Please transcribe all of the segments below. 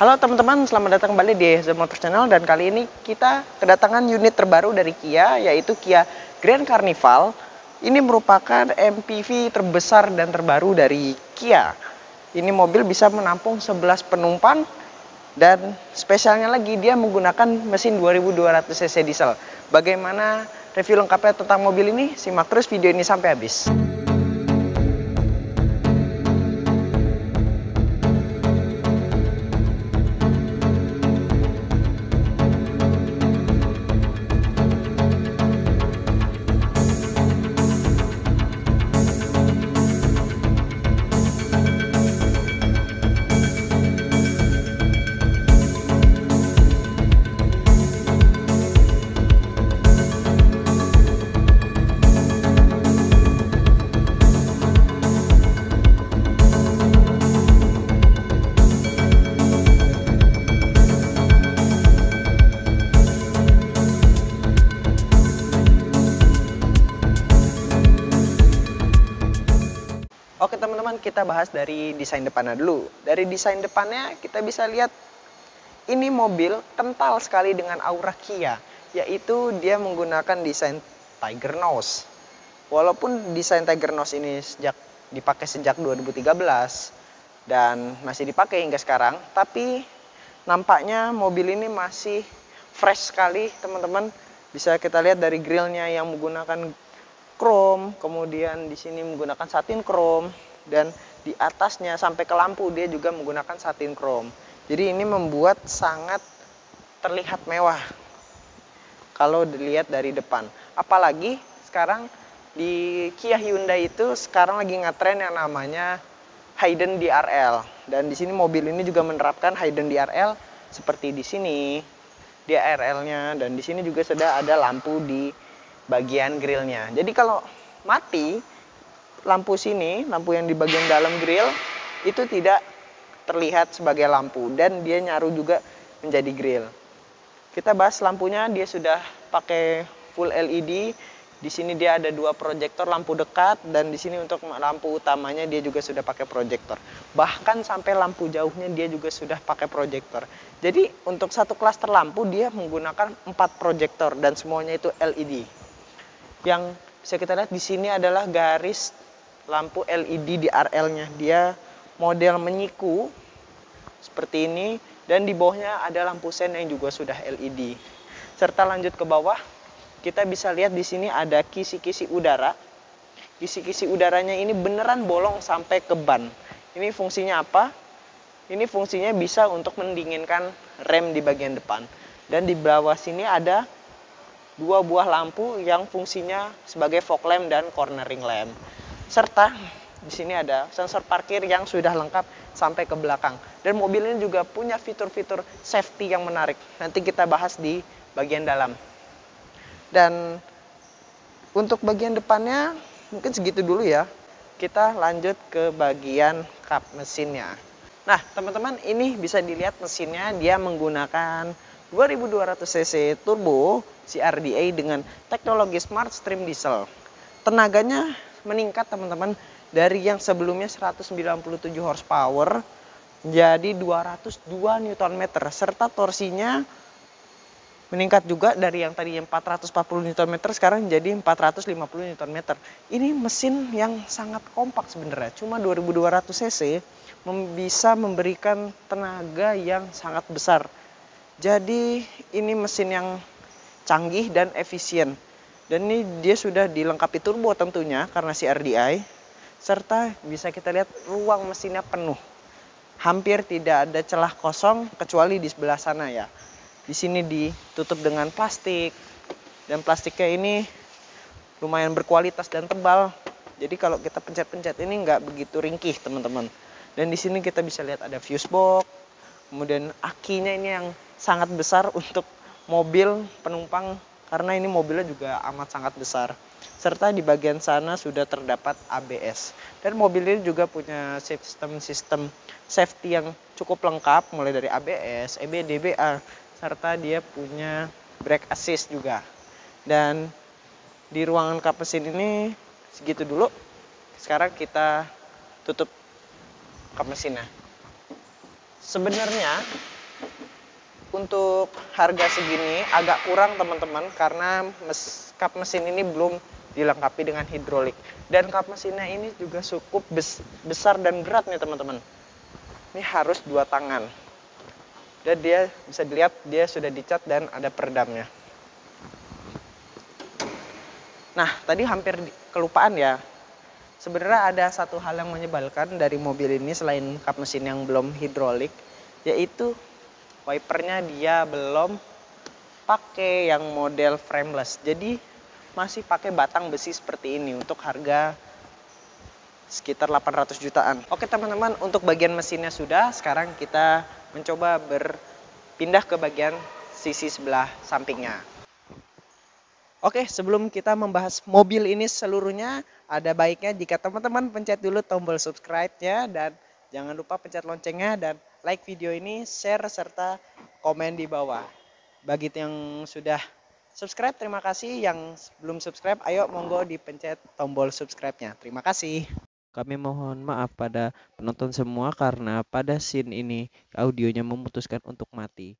Halo teman-teman, selamat datang kembali di The Motor Channel. Dan kali ini kita kedatangan unit terbaru dari Kia, yaitu Kia Grand Carnival. Ini merupakan MPV terbesar dan terbaru dari Kia. Ini mobil bisa menampung 11 penumpang. Dan spesialnya lagi, dia menggunakan mesin 2200 cc diesel. Bagaimana review lengkapnya tentang mobil ini? Simak terus video ini sampai habis. Oke teman-teman, kita bahas dari desain depannya dulu. Dari desain depannya kita bisa lihat ini mobil kental sekali dengan aura Kia, yaitu dia menggunakan desain Tiger Nose. Walaupun desain Tiger Nose ini dipakai sejak 2013 dan masih dipakai hingga sekarang, tapi nampaknya mobil ini masih fresh sekali teman-teman. Bisa kita lihat dari grillnya yang menggunakan chrome, kemudian di sini menggunakan satin chrome, dan di atasnya sampai ke lampu dia juga menggunakan satin chrome. Jadi ini membuat sangat terlihat mewah kalau dilihat dari depan. Apalagi sekarang di Kia Hyundai itu sekarang lagi ngetren yang namanya Hidden DRL, dan di sini mobil ini juga menerapkan Hidden DRL seperti di sini DRL-nya, dan di sini juga sudah ada lampu di bagian grillnya. Jadi kalau mati lampu sini, lampu yang di bagian dalam grill itu tidak terlihat sebagai lampu, dan dia nyaru juga menjadi grill. Kita bahas lampunya, dia sudah pakai full LED. Di sini dia ada dua proyektor lampu dekat, dan di sini untuk lampu utamanya dia juga sudah pakai proyektor. Bahkan sampai lampu jauhnya dia juga sudah pakai proyektor. Jadi untuk satu klaster lampu dia menggunakan 4 proyektor dan semuanya itu LED. Yang bisa kita lihat di sini adalah garis lampu LED di RL-nya. Dia model menyiku seperti ini, dan di bawahnya ada lampu sen yang juga sudah LED. Serta lanjut ke bawah, kita bisa lihat di sini ada kisi-kisi udara. Kisi-kisi udaranya ini beneran bolong sampai ke ban. Ini fungsinya apa? Ini fungsinya bisa untuk mendinginkan rem di bagian depan. Dan di bawah sini ada 2 buah lampu yang fungsinya sebagai fog lamp dan cornering lamp. Serta di sini ada sensor parkir yang sudah lengkap sampai ke belakang. Dan mobil ini juga punya fitur-fitur safety yang menarik. Nanti kita bahas di bagian dalam. Dan untuk bagian depannya mungkin segitu dulu ya. Kita lanjut ke bagian kap mesinnya. Nah teman-teman, ini bisa dilihat mesinnya, dia menggunakan 2200 cc turbo CRDA dengan teknologi Smart Stream Diesel. Tenaganya meningkat teman-teman, dari yang sebelumnya 197 horsepower jadi 202 Nm, serta torsinya meningkat juga dari yang tadinya 440 Nm sekarang jadi 450 Nm. Ini mesin yang sangat kompak sebenarnya, cuma 2200 cc bisa memberikan tenaga yang sangat besar. Jadi ini mesin yang canggih dan efisien. Dan ini dia sudah dilengkapi turbo tentunya karena CRDI. Serta bisa kita lihat ruang mesinnya penuh. Hampir tidak ada celah kosong kecuali di sebelah sana ya. Di sini ditutup dengan plastik. Dan plastiknya ini lumayan berkualitas dan tebal. Jadi kalau kita pencet-pencet ini nggak begitu ringkih teman-teman. Dan di sini kita bisa lihat ada fuse box. Kemudian akinya ini yang sangat besar untuk mobil penumpang, karena ini mobilnya juga amat sangat besar. Serta di bagian sana sudah terdapat ABS. Dan mobil ini juga punya sistem safety yang cukup lengkap, mulai dari ABS, EBD-BA, serta dia punya brake assist juga. Dan di ruangan kap mesin ini segitu dulu. Sekarang kita tutup kap mesinnya. Sebenarnya untuk harga segini agak kurang teman-teman, karena kap mesin ini belum dilengkapi dengan hidrolik, dan kap mesinnya ini juga cukup besar dan berat nih teman-teman. Ini harus 2 tangan, dan dia bisa dilihat dia sudah dicat dan ada peredamnya. Nah, tadi hampir kelupaan ya. Sebenarnya ada satu hal yang menyebalkan dari mobil ini selain kap mesin yang belum hidrolik, yaitu wipernya dia belum pakai yang model frameless. Jadi masih pakai batang besi seperti ini untuk harga sekitar 800 jutaan. Oke teman-teman, untuk bagian mesinnya sudah. Sekarang kita mencoba berpindah ke bagian sisi sebelah sampingnya. Oke, sebelum kita membahas mobil ini seluruhnya, ada baiknya jika teman-teman pencet dulu tombol subscribe-nya, dan jangan lupa pencet loncengnya, dan like video ini, share, serta komen di bawah. Bagi yang sudah subscribe, terima kasih. Yang belum subscribe, ayo monggo dipencet tombol subscribe-nya. Terima kasih. Kami mohon maaf pada penonton semua karena pada scene ini audionya memutuskan untuk mati.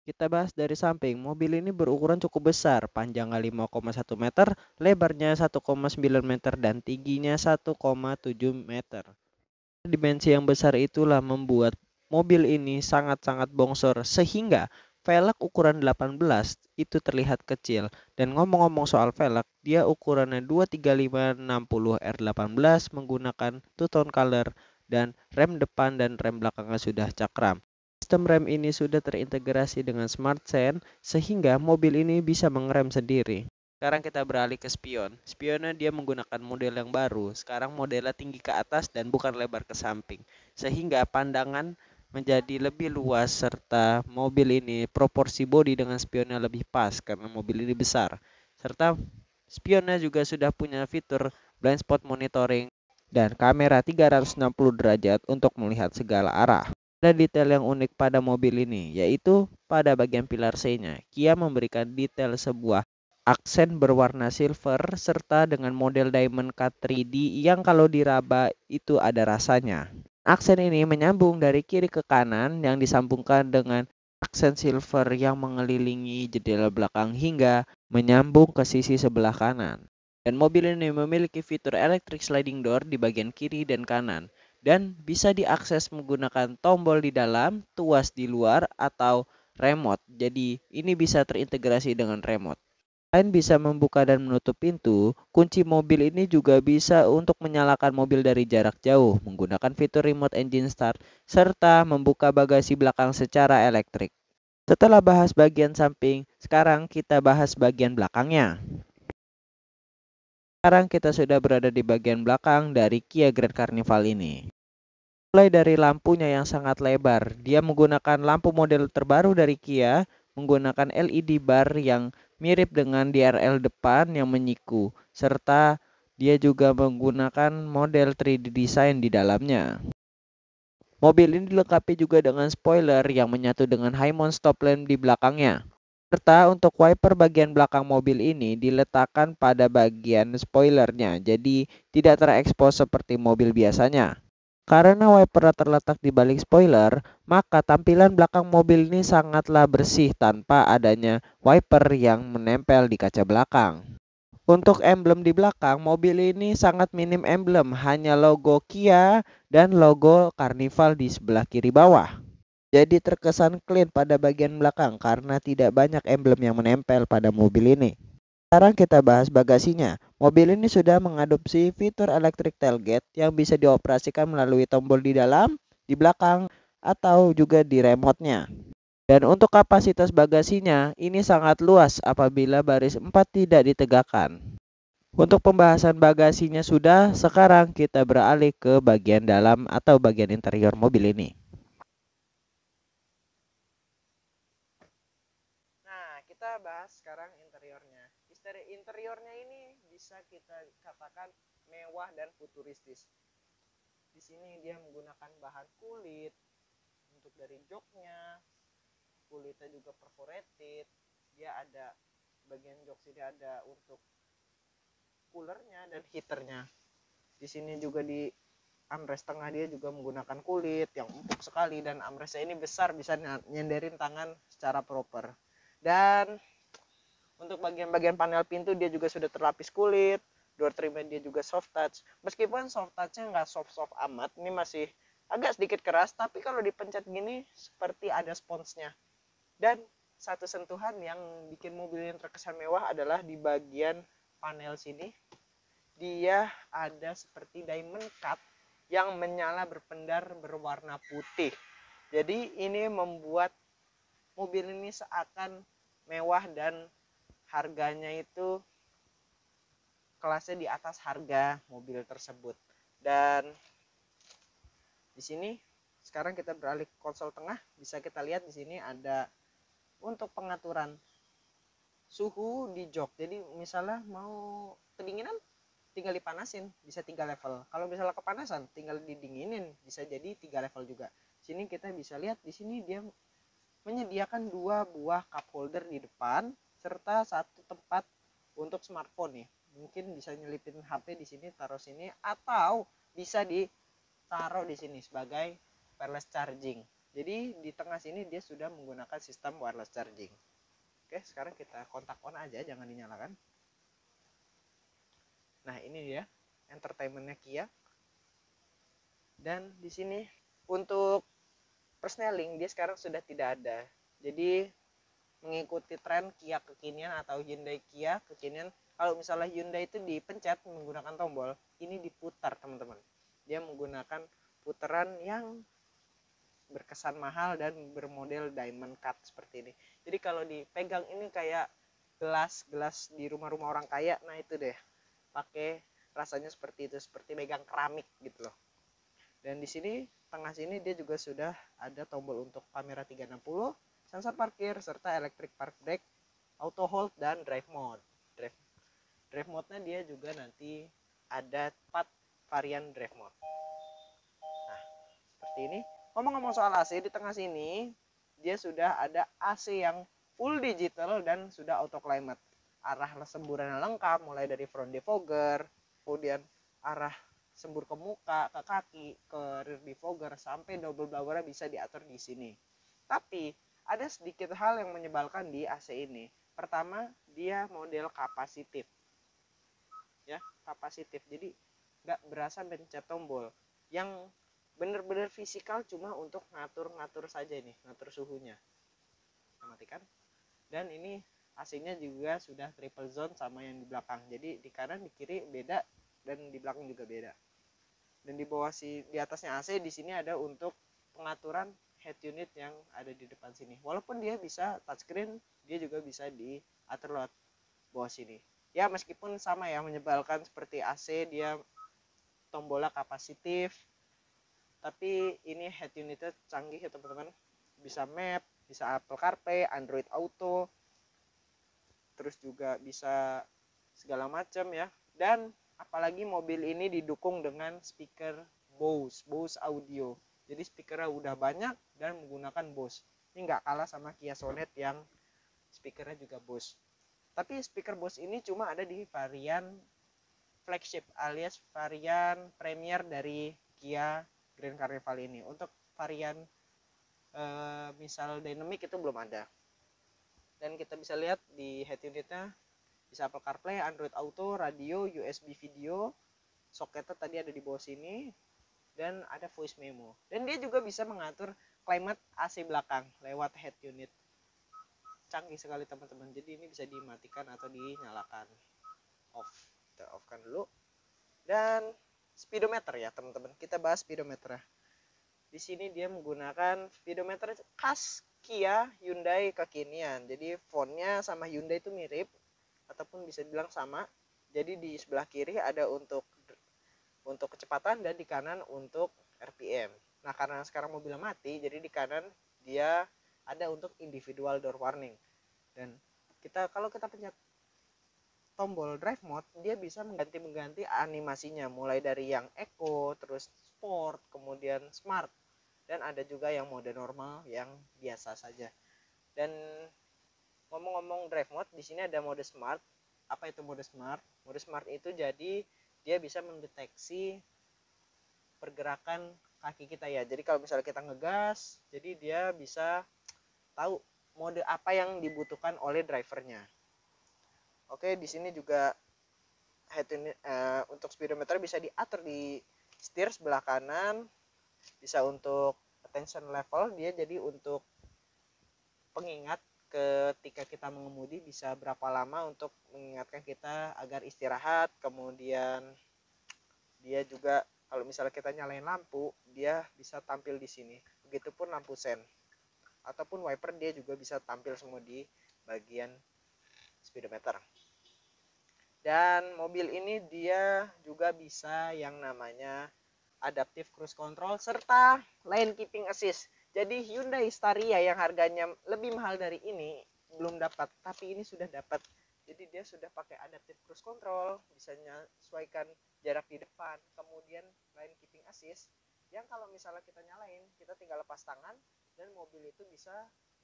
Kita bahas dari samping. Mobil ini berukuran cukup besar, panjangnya 5,1 meter, lebarnya 1,9 meter, dan tingginya 1,7 meter. Dimensi yang besar itulah membuat mobil ini sangat-sangat bongsor, sehingga velg ukuran 18 itu terlihat kecil. Dan ngomong-ngomong soal velg, dia ukurannya 235/60 R18 menggunakan two-tone color, dan rem depan dan rem belakangnya sudah cakram. Sistem rem ini sudah terintegrasi dengan Smart Sense sehingga mobil ini bisa mengerem sendiri. Sekarang kita beralih ke spion. Spionnya dia menggunakan model yang baru. Sekarang modelnya tinggi ke atas dan bukan lebar ke samping. Sehingga pandangan menjadi lebih luas, serta mobil ini proporsi bodi dengan spionnya lebih pas karena mobil ini besar. Serta spionnya juga sudah punya fitur blind spot monitoring dan kamera 360 derajat untuk melihat segala arah. Ada detail yang unik pada mobil ini, yaitu pada bagian pilar C-nya. Kia memberikan detail sebuah aksen berwarna silver serta dengan model diamond cut 3D yang kalau diraba itu ada rasanya. Aksen ini menyambung dari kiri ke kanan yang disambungkan dengan aksen silver yang mengelilingi jendela belakang hingga menyambung ke sisi sebelah kanan. Dan mobil ini memiliki fitur electric sliding door di bagian kiri dan kanan, dan bisa diakses menggunakan tombol di dalam, tuas di luar, atau remote. Jadi ini bisa terintegrasi dengan remote. Selain bisa membuka dan menutup pintu, kunci mobil ini juga bisa untuk menyalakan mobil dari jarak jauh menggunakan fitur remote engine start, serta membuka bagasi belakang secara elektrik. Setelah bahas bagian samping, sekarang kita bahas bagian belakangnya. Sekarang kita sudah berada di bagian belakang dari Kia Grand Carnival ini. Mulai dari lampunya yang sangat lebar, dia menggunakan lampu model terbaru dari Kia, menggunakan LED bar yang mirip dengan DRL depan yang menyiku, serta dia juga menggunakan model 3D design di dalamnya. Mobil ini dilengkapi juga dengan spoiler yang menyatu dengan high mount stop lamp di belakangnya. Serta untuk wiper bagian belakang mobil ini diletakkan pada bagian spoilernya, jadi tidak terekspos seperti mobil biasanya. Karena wiper terletak di balik spoiler, maka tampilan belakang mobil ini sangatlah bersih tanpa adanya wiper yang menempel di kaca belakang. Untuk emblem di belakang, mobil ini sangat minim emblem, hanya logo Kia dan logo Carnival di sebelah kiri bawah. Jadi terkesan clean pada bagian belakang karena tidak banyak emblem yang menempel pada mobil ini. Sekarang kita bahas bagasinya. Mobil ini sudah mengadopsi fitur electric tailgate yang bisa dioperasikan melalui tombol di dalam, di belakang, atau juga di remote-nya. Dan untuk kapasitas bagasinya, ini sangat luas apabila baris 4 tidak ditegakkan. Untuk pembahasan bagasinya sudah, sekarang kita beralih ke bagian dalam atau bagian interior mobil ini. Nah, kita bahas sekarang interiornya. Interiornya ini bisa kita katakan mewah dan futuristis. Di sini dia menggunakan bahan kulit untuk dari joknya, kulitnya juga perforated. Dia ada bagian jok sini ada untuk coolernya dan heaternya. Di sini juga armrest tengah dia juga menggunakan kulit yang empuk sekali, dan armrestnya ini besar, bisa nyenderin tangan secara proper. Dan untuk bagian-bagian panel pintu dia juga sudah terlapis kulit. Door trimnya dia juga soft touch. Meskipun soft touchnya nggak soft-soft amat, ini masih agak sedikit keras, tapi kalau dipencet gini seperti ada sponsnya. Dan satu sentuhan yang bikin mobil yang terkesan mewah adalah di bagian panel sini. Dia ada seperti diamond cut yang menyala berpendar berwarna putih. Jadi ini membuat mobil ini seakan mewah dan harganya itu kelasnya di atas harga mobil tersebut. Dan di sini sekarang kita beralih ke konsol tengah, bisa kita lihat di sini ada untuk pengaturan suhu di jok. Jadi misalnya mau kedinginan tinggal dipanasin, bisa 3 level. Kalau misalnya kepanasan tinggal didinginin, bisa jadi 3 level juga. Sini kita bisa lihat di sini dia menyediakan 2 buah cup holder di depan serta satu tempat untuk smartphone nih. Mungkin bisa nyelipin HP di sini, taruh sini, atau bisa ditaruh di sini sebagai wireless charging. Jadi di tengah sini dia sudah menggunakan sistem wireless charging. Oke, sekarang kita kontak on aja, jangan dinyalakan. Nah, ini dia entertainmentnya Kia. Dan di sini untuk persneling dia sekarang sudah tidak ada. Jadi mengikuti tren Kia kekinian atau Hyundai Kia kekinian, kalau misalnya Hyundai itu dipencet menggunakan tombol, ini diputar teman-teman. Dia menggunakan putaran yang berkesan mahal dan bermodel diamond cut seperti ini. Jadi kalau dipegang ini kayak gelas-gelas di rumah-rumah orang kaya. Nah itu deh, pakai rasanya seperti itu, seperti megang keramik gitu loh. Dan di sini tengah sini dia juga sudah ada tombol untuk kamera 360, sensor parkir, serta electric park brake, auto hold, dan drive mode. Drive mode-nya dia juga nanti ada 4 varian drive mode. Nah, seperti ini. Ngomong-ngomong soal AC, di tengah sini dia sudah ada AC yang full digital dan sudah auto climate. Arah semburannya lengkap, mulai dari front defogger, kemudian arah sembur ke muka, ke kaki, ke rear defogger, sampai double blower bisa diatur di sini. Tapi ada sedikit hal yang menyebalkan di AC ini. Pertama, dia model kapasitif. Ya, kapasitif. Jadi nggak berasa mencet tombol. Yang benar-benar fisikal cuma untuk ngatur-ngatur saja nih, ngatur suhunya. Kita matikan. Dan ini AC-nya juga sudah triple zone sama yang di belakang. Jadi di kanan, di kiri beda, dan di belakang juga beda. Dan di bawah di atasnya AC di sini ada untuk pengaturan head unit yang ada di depan sini. Walaupun dia bisa touchscreen, dia juga bisa diatur lewat bawah sini. Ya meskipun sama ya, menyebalkan seperti AC, dia tombolnya kapasitif. Tapi ini head unitnya canggih ya teman-teman. Bisa map, bisa Apple CarPlay, Android Auto, terus juga bisa segala macam ya. Dan apalagi mobil ini didukung dengan speaker Bose Audio. Jadi speakernya udah banyak dan menggunakan Bose. Ini nggak kalah sama Kia Sonet yang speakernya juga Bose. Tapi speaker Bose ini cuma ada di varian flagship alias varian premier dari Kia Grand Carnival ini. Untuk varian misal dynamic itu belum ada. Dan kita bisa lihat di head unitnya bisa Apple CarPlay, Android Auto, radio, USB video, soketnya tadi ada di bawah sini, dan ada voice memo. Dan dia juga bisa mengatur climate AC belakang lewat head unit. Canggih sekali teman-teman. Jadi ini bisa dimatikan atau dinyalakan. Off. Kita off-kan dulu. Dan speedometer ya teman-teman. Kita bahas speedometer. Di sini dia menggunakan speedometer khas Kia Hyundai kekinian. Jadi fontnya sama Hyundai itu mirip, ataupun bisa bilang sama. Jadi di sebelah kiri ada untuk kecepatan dan di kanan untuk RPM. Nah karena sekarang mobilnya mati, jadi di kanan dia ada untuk individual door warning. Dan kalau kita pencet tombol drive mode, dia bisa mengganti animasinya, mulai dari yang eco, terus sport, kemudian smart, dan ada juga yang mode normal yang biasa saja. Dan ngomong-ngomong drive mode, di sini ada mode smart. Apa itu mode smart? Mode smart itu jadi dia bisa mendeteksi pergerakan kaki kita ya. Jadi kalau misalnya kita ngegas, jadi dia bisa tahu mode apa yang dibutuhkan oleh drivernya. Oke, di sini juga untuk speedometer bisa diatur di setir sebelah kanan, bisa untuk attention level, dia jadi untuk pengingat ketika kita mengemudi, bisa berapa lama untuk mengingatkan kita agar istirahat. Kemudian dia juga kalau misalnya kita nyalain lampu, dia bisa tampil di sini. Begitupun lampu sen ataupun wiper, dia juga bisa tampil semua di bagian speedometer. Dan mobil ini dia juga bisa yang namanya adaptive cruise control serta lane keeping assist. Jadi Hyundai Staria yang harganya lebih mahal dari ini belum dapat, tapi ini sudah dapat. Jadi dia sudah pakai adaptive cruise control, bisa menyesuaikan jarak di depan, kemudian lane keeping assist yang kalau misalnya kita nyalain, kita tinggal lepas tangan dan mobil itu bisa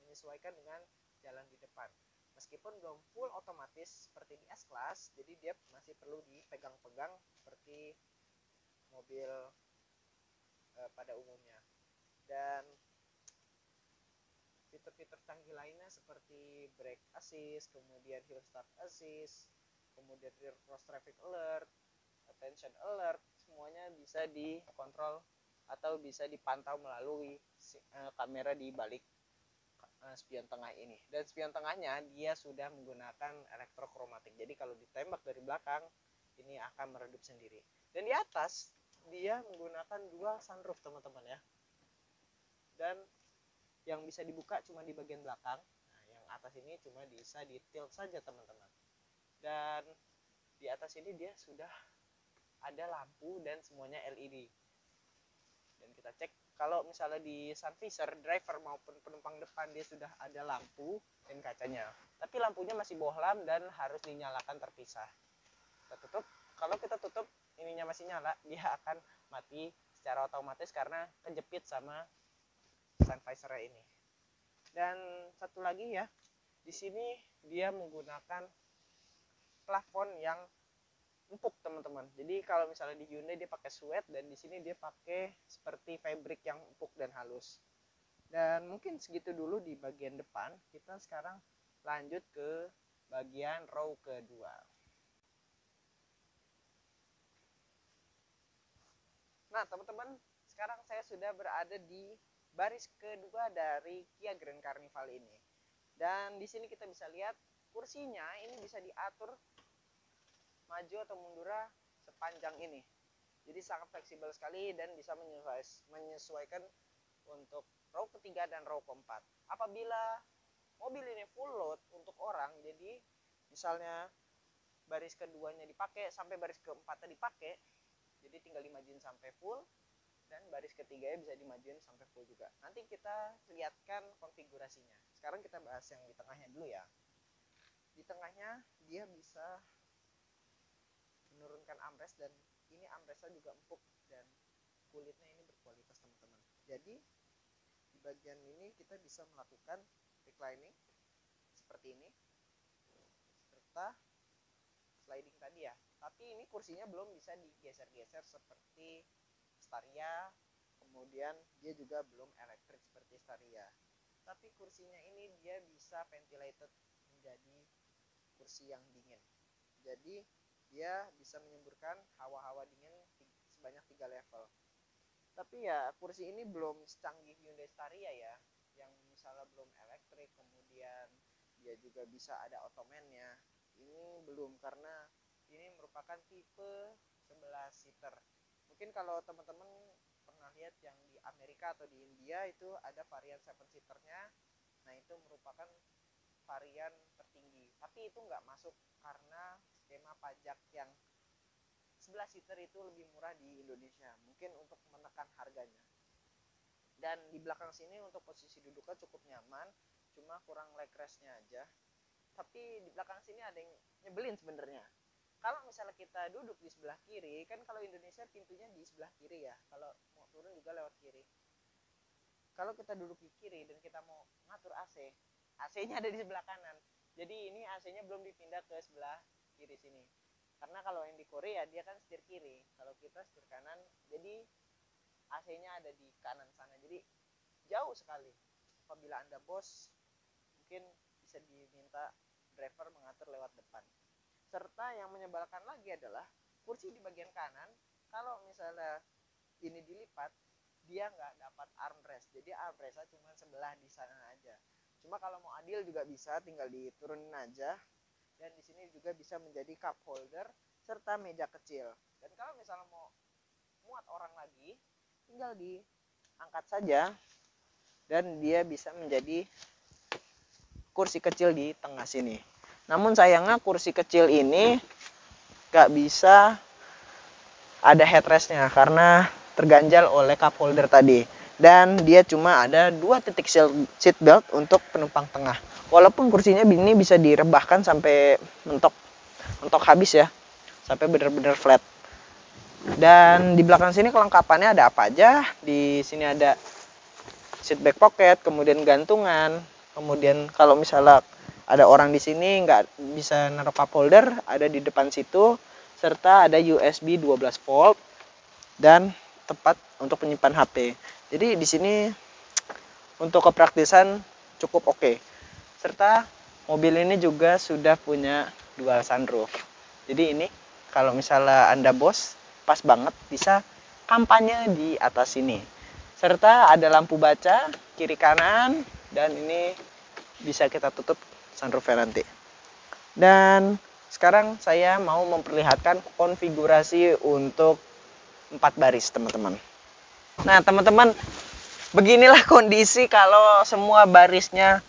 menyesuaikan dengan jalan di depan. Meskipun belum full otomatis seperti di S-Class, jadi dia masih perlu dipegang-pegang seperti mobil pada umumnya. Dan fitur-fitur canggih lainnya seperti brake assist, kemudian hill start assist, kemudian rear cross traffic alert, attention alert, semuanya bisa dikontrol atau bisa dipantau melalui kamera di balik spion tengah ini. Dan spion tengahnya dia sudah menggunakan elektrokromatik, jadi kalau ditembak dari belakang ini akan meredup sendiri. Dan di atas dia menggunakan dual sunroof teman-teman ya, dan yang bisa dibuka cuma di bagian belakang. Nah, yang atas ini cuma bisa di tilt saja teman-teman. Dan di atas ini dia sudah ada lampu dan semuanya LED. Dan kita cek kalau misalnya di sun visor driver maupun penumpang depan dia sudah ada lampu dan kacanya, tapi lampunya masih bohlam dan harus dinyalakan terpisah. Kita tutup, kalau kita tutup ininya masih nyala, dia akan mati secara otomatis karena kejepit sama sun visor ini. Dan satu lagi ya, di sini dia menggunakan plafon yang empuk teman-teman. Jadi kalau misalnya di Hyundai dia pakai suede, dan di sini dia pakai seperti fabric yang empuk dan halus. Dan mungkin segitu dulu di bagian depan. Kita sekarang lanjut ke bagian row kedua. Nah teman-teman, sekarang saya sudah berada di baris kedua dari Kia Grand Carnival ini. Dan di sini kita bisa lihat kursinya ini bisa diatur maju atau mundur sepanjang ini. Jadi sangat fleksibel sekali dan bisa menyesuaikan untuk row ketiga dan row keempat. Apabila mobil ini full load untuk orang, jadi misalnya baris keduanya dipakai sampai baris keempatnya dipakai, jadi tinggal dimajuin sampai full, dan baris ketiganya bisa dimajuin sampai full juga. Nanti kita lihatkan konfigurasinya. Sekarang kita bahas yang di tengahnya dulu ya. Di tengahnya dia bisa menurunkan armrest, dan ini armrestnya juga empuk dan kulitnya ini berkualitas teman-teman. Jadi di bagian ini kita bisa melakukan reclining seperti ini serta sliding tadi ya. Tapi ini kursinya belum bisa digeser-geser seperti Staria, kemudian dia juga belum elektrik seperti Staria. Tapi kursinya ini dia bisa ventilated menjadi kursi yang dingin. Jadi dia bisa menyemburkan hawa-hawa dingin sebanyak 3 level. Tapi ya kursi ini belum secanggih Hyundai Staria ya, yang misalnya belum elektrik, kemudian dia juga bisa ada ottoman-nya. Ini belum, karena ini merupakan tipe 11 seater. Mungkin kalau teman-teman pernah lihat yang di Amerika atau di India itu ada varian 7 seaternya. Nah itu merupakan varian tertinggi, tapi itu nggak masuk karena skema pajak yang 11 seater itu lebih murah di Indonesia, mungkin untuk menekan harganya. Dan di belakang sini untuk posisi duduknya cukup nyaman, cuma kurang leg rest-nya aja. Tapi di belakang sini ada yang nyebelin sebenarnya. Kalau misalnya kita duduk di sebelah kiri, kan kalau Indonesia pintunya di sebelah kiri ya, kalau mau turun juga lewat kiri. Kalau kita duduk di kiri dan kita mau ngatur AC, AC-nya ada di sebelah kanan. Jadi ini AC-nya belum dipindah ke sebelah kiri sini. Karena kalau yang di Korea dia kan setir kiri, kalau kita setir kanan. Jadi AC-nya ada di kanan sana. Jadi jauh sekali. Apabila Anda bos, mungkin bisa diminta driver mengatur lewat depan. Serta yang menyebalkan lagi adalah kursi di bagian kanan, kalau misalnya ini dilipat, dia nggak dapat armrest. Jadi armrestnya cuma sebelah di sana aja. Cuma kalau mau adil juga bisa, tinggal diturunin aja. Dan di sini juga bisa menjadi cup holder serta meja kecil. Dan kalau misalnya mau muat orang lagi, tinggal diangkat saja dan dia bisa menjadi kursi kecil di tengah sini. Namun sayangnya kursi kecil ini gak bisa ada headrestnya karena terganjal oleh cup holder tadi. Dan dia cuma ada 2 titik seat belt untuk penumpang tengah. Walaupun kursinya ini bisa direbahkan sampai mentok habis ya, sampai benar-benar flat. Dan di belakang sini kelengkapannya ada apa aja? Di sini ada seat back pocket, kemudian gantungan, kemudian kalau misalnya ada orang di sini nggak bisa naruh cup holder, ada di depan situ, serta ada USB 12 volt dan tempat untuk menyimpan HP. Jadi di sini untuk kepraktisan cukup oke. Serta mobil ini juga sudah punya dual sunroof. Jadi ini kalau misalnya Anda bos, pas banget bisa kampanye di atas sini. Serta ada lampu baca kiri kanan dan ini bisa kita tutup sunroofnya nanti. Dan sekarang saya mau memperlihatkan konfigurasi untuk 4 baris, teman-teman. Nah, teman-teman, beginilah kondisi kalau semua barisnya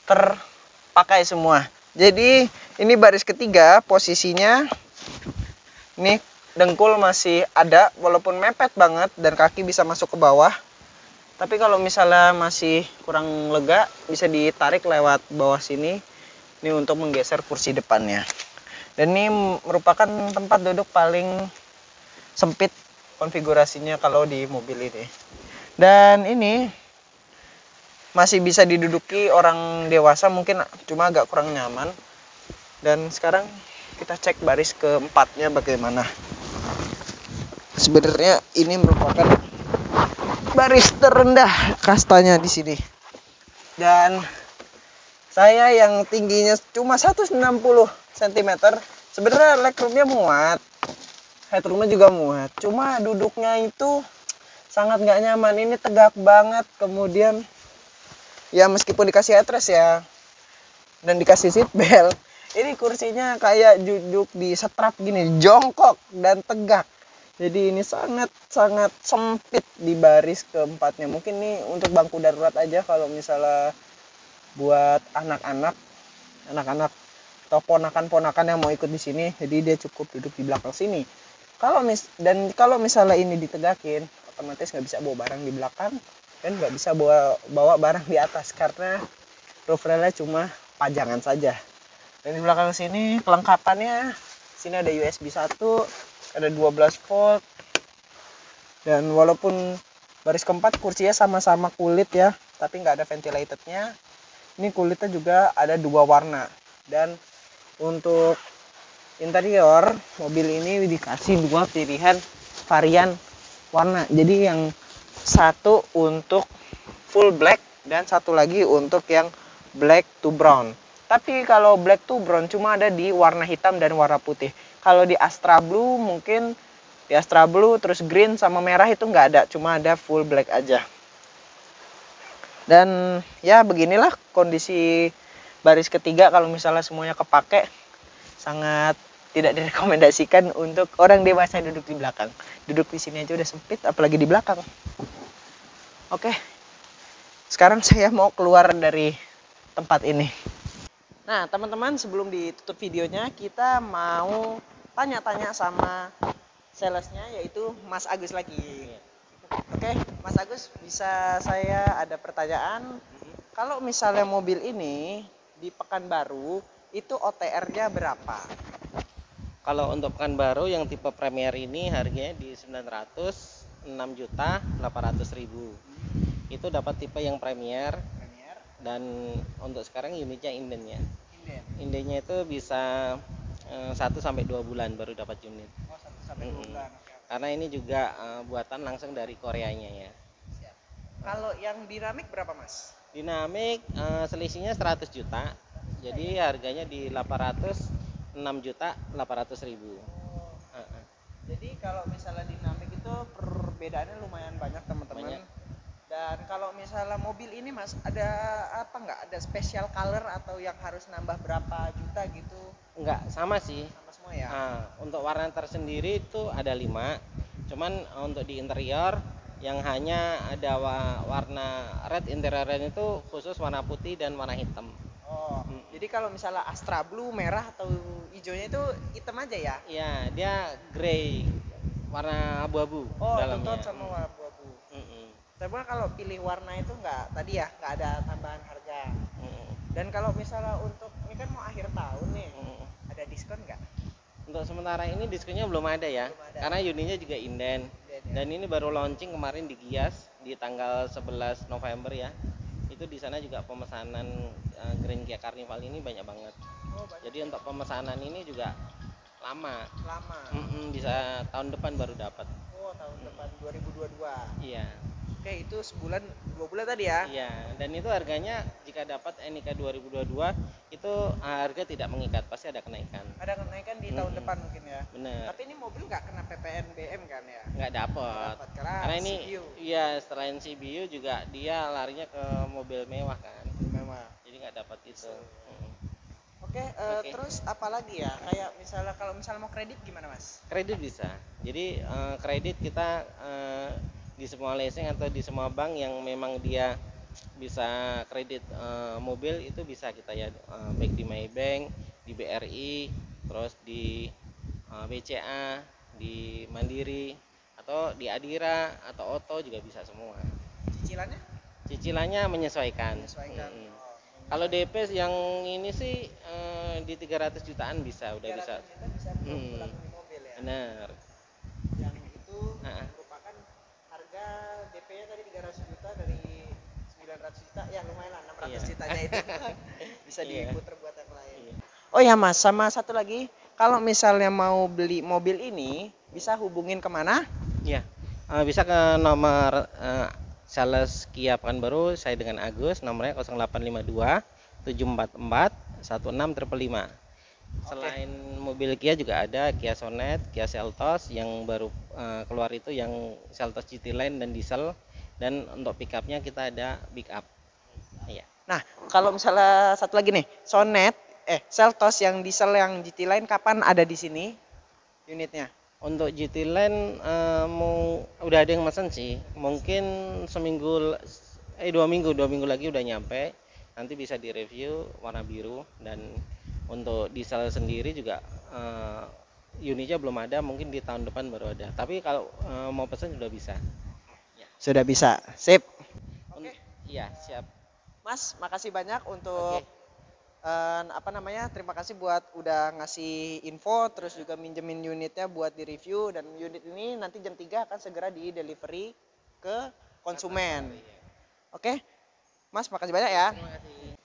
terpakai semua. Jadi, ini baris ketiga, posisinya ini dengkul masih ada walaupun mepet banget dan kaki bisa masuk ke bawah. Tapi kalau misalnya masih kurang lega, bisa ditarik lewat bawah sini. Ini untuk menggeser kursi depannya. Dan ini merupakan tempat duduk paling sempit konfigurasinya kalau di mobil ini. Dan ini masih bisa diduduki orang dewasa, mungkin cuma agak kurang nyaman. Dan sekarang kita cek baris keempatnya bagaimana. Sebenarnya ini merupakan baris terendah kastanya di sini. Dan saya yang tingginya cuma 160 cm, sebenarnya legroomnya muat, headroomnya juga muat. Cuma duduknya itu sangat nggak nyaman. Ini tegak banget. Kemudian ya meskipun dikasih headrest ya dan dikasih seat belt, ini kursinya kayak duduk di strap gini, jongkok dan tegak. Jadi ini sangat sempit di baris keempatnya. Mungkin ini untuk bangku darurat aja kalau misalnya buat anak-anak atau ponakan-ponakan yang mau ikut di sini. Jadi dia cukup duduk di belakang sini. Kalau misalnya ini ditegakin, otomatis nggak bisa bawa barang di belakang dan nggak bisa bawa barang di atas karena roof railnya cuma pajangan saja. Dan di belakang sini kelengkapannya, sini ada USB 1, ada 12 volt. Dan walaupun baris keempat kursinya sama-sama kulit ya, tapi nggak ada ventilatednya. Ini kulitnya juga ada 2 warna. Dan untuk interior mobil ini dikasih 2 pilihan varian warna. Jadi yang satu untuk full black dan satu lagi untuk yang black to brown. Tapi kalau black to brown cuma ada di warna hitam dan warna putih. Kalau di Astra Blue mungkin di Astra Blue terus green sama merah itu nggak ada, cuma ada full black aja. Dan ya beginilah kondisi baris ketiga kalau misalnya semuanya kepake. Sangat tidak direkomendasikan untuk orang dewasa duduk di belakang. Duduk di sini aja udah sempit, apalagi di belakang. Oke, sekarang saya mau keluar dari tempat ini. Nah, teman-teman, sebelum ditutup videonya, kita mau tanya-tanya sama salesnya, yaitu Mas Agus lagi. Oke, Mas Agus, bisa saya ada pertanyaan? Kalau misalnya mobil ini di Pekanbaru, itu OTR-nya berapa? Kalau untuk Pekanbaru yang tipe Premier ini harganya di 906.800.000. Itu dapat tipe yang Premier. Dan untuk sekarang unitnya indennya. Indennya itu bisa 1 sampai 2 bulan baru dapat unit. Oh, 1 sampai 2 bulan. karena ini juga buatan langsung dari Koreanya ya. Kalau yang dinamik berapa Mas? Dinamik selisihnya 100 juta. Jadi harganya di 806.800.000. Jadi kalau misalnya dinamik itu perbedaannya lumayan banyak teman-teman. Banyak. Dan kalau misalnya mobil ini Mas, ada apa nggak? Ada special color atau yang harus nambah berapa juta gitu? Enggak, sama sih. Sama semua ya? Untuk warna tersendiri itu ada 5. Cuman untuk di interior yang hanya ada warna red, interiornya itu khusus warna putih dan warna hitam. Oh, jadi kalau misalnya Astra Blue, merah atau hijaunya itu hitam aja ya? Iya, dia grey, warna abu-abu Oh, dalamnya. tuntut sama warna abu-abu. Tapi kalau pilih warna itu nggak tadi ya, nggak ada tambahan harga. Dan kalau misalnya untuk ini kan mau akhir tahun nih, ada diskon nggak? Untuk sementara ini diskonnya belum ada ya, Belum ada. karena unitnya juga inden. Dan ini baru launching kemarin di Gias di tanggal 11 November ya. Itu di sana juga pemesanan Grand Kia Carnival ini banyak banget. Oh, banyak. Jadi untuk pemesanan ini juga lama. Lama. Bisa tahun depan baru dapat. Oh, tahun depan 2022. Iya. Oke, itu sebulan 2 bulan tadi ya? Iya, dan itu harganya jika dapat NIK 2022 itu harga tidak mengikat, pasti ada kenaikan. Ada kenaikan di tahun depan mungkin ya? Bener. Tapi ini mobil nggak kena PPNBM kan ya? Nggak dapat. Karena ini CBU. iya, selain CBU juga dia larinya ke mobil mewah kan, Memang. jadi nggak dapat itu. Oke, terus apa lagi ya? Kayak misalnya kalau misalnya mau kredit gimana Mas? Kredit bisa, jadi kredit kita di semua leasing atau di semua bank yang memang dia bisa kredit mobil itu bisa kita ya, baik di Maybank, di BRI, terus di BCA, di Mandiri, atau di Adira atau Oto juga bisa semua. Cicilannya? Cicilannya menyesuaikan. Menyesuaikan. Kalau DP yang ini sih di 300 jutaan bisa, udah 300 bisa. juta bisa pulang beli mobil ya? Bener. Yang itu merupakan harga DP-nya tadi 300 juta dari 900 juta, ya lumayan lah 600 jutanya itu bisa diputer buat yang lain. Oh ya Mas, sama satu lagi, kalau misalnya mau beli mobil ini bisa hubungin kemana? Iya, bisa ke nomor sales Kia Pekanbaru, saya dengan Agus, nomornya 0852 744 16555. Selain mobil Kia juga ada Kia Sonet, Kia Seltos yang baru keluar itu yang Seltos GT Line dan diesel, dan untuk pickupnya kita ada Big Up. Iya. Nah, kalau misalnya satu lagi nih, Sonet, Seltos yang diesel yang GT Line kapan ada di sini unitnya? Untuk GT Line udah ada yang mesen sih, mungkin seminggu 2 minggu lagi udah nyampe. Nanti bisa direview warna biru. Dan untuk diesel sendiri juga unitnya belum ada, mungkin di tahun depan baru ada. Tapi kalau mau pesan sudah bisa. Ya. Sudah bisa, sip. Oke. Iya, siap. Mas, makasih banyak untuk terima kasih buat udah ngasih info, terus juga minjemin unitnya buat direview, dan unit ini nanti jam 3 akan segera di delivery ke konsumen. Oke, Mas, makasih banyak ya. Terima kasih.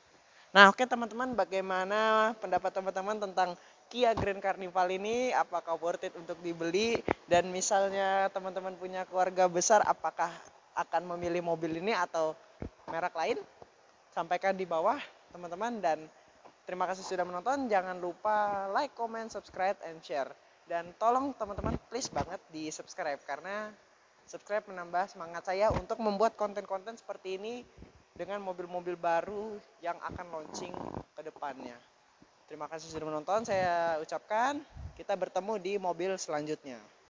Nah, oke teman-teman, bagaimana pendapat teman-teman tentang Kia Grand Carnival ini? Apakah worth it untuk dibeli? Dan misalnya teman-teman punya keluarga besar, apakah akan memilih mobil ini atau merek lain? Sampaikan di bawah teman-teman, dan terima kasih sudah menonton. Jangan lupa like, comment, subscribe, and share. Dan tolong teman-teman please banget di subscribe, karena subscribe menambah semangat saya untuk membuat konten-konten seperti ini dengan mobil-mobil baru yang akan launching ke depannya. Terima kasih sudah menonton. Saya ucapkan kita bertemu di mobil selanjutnya.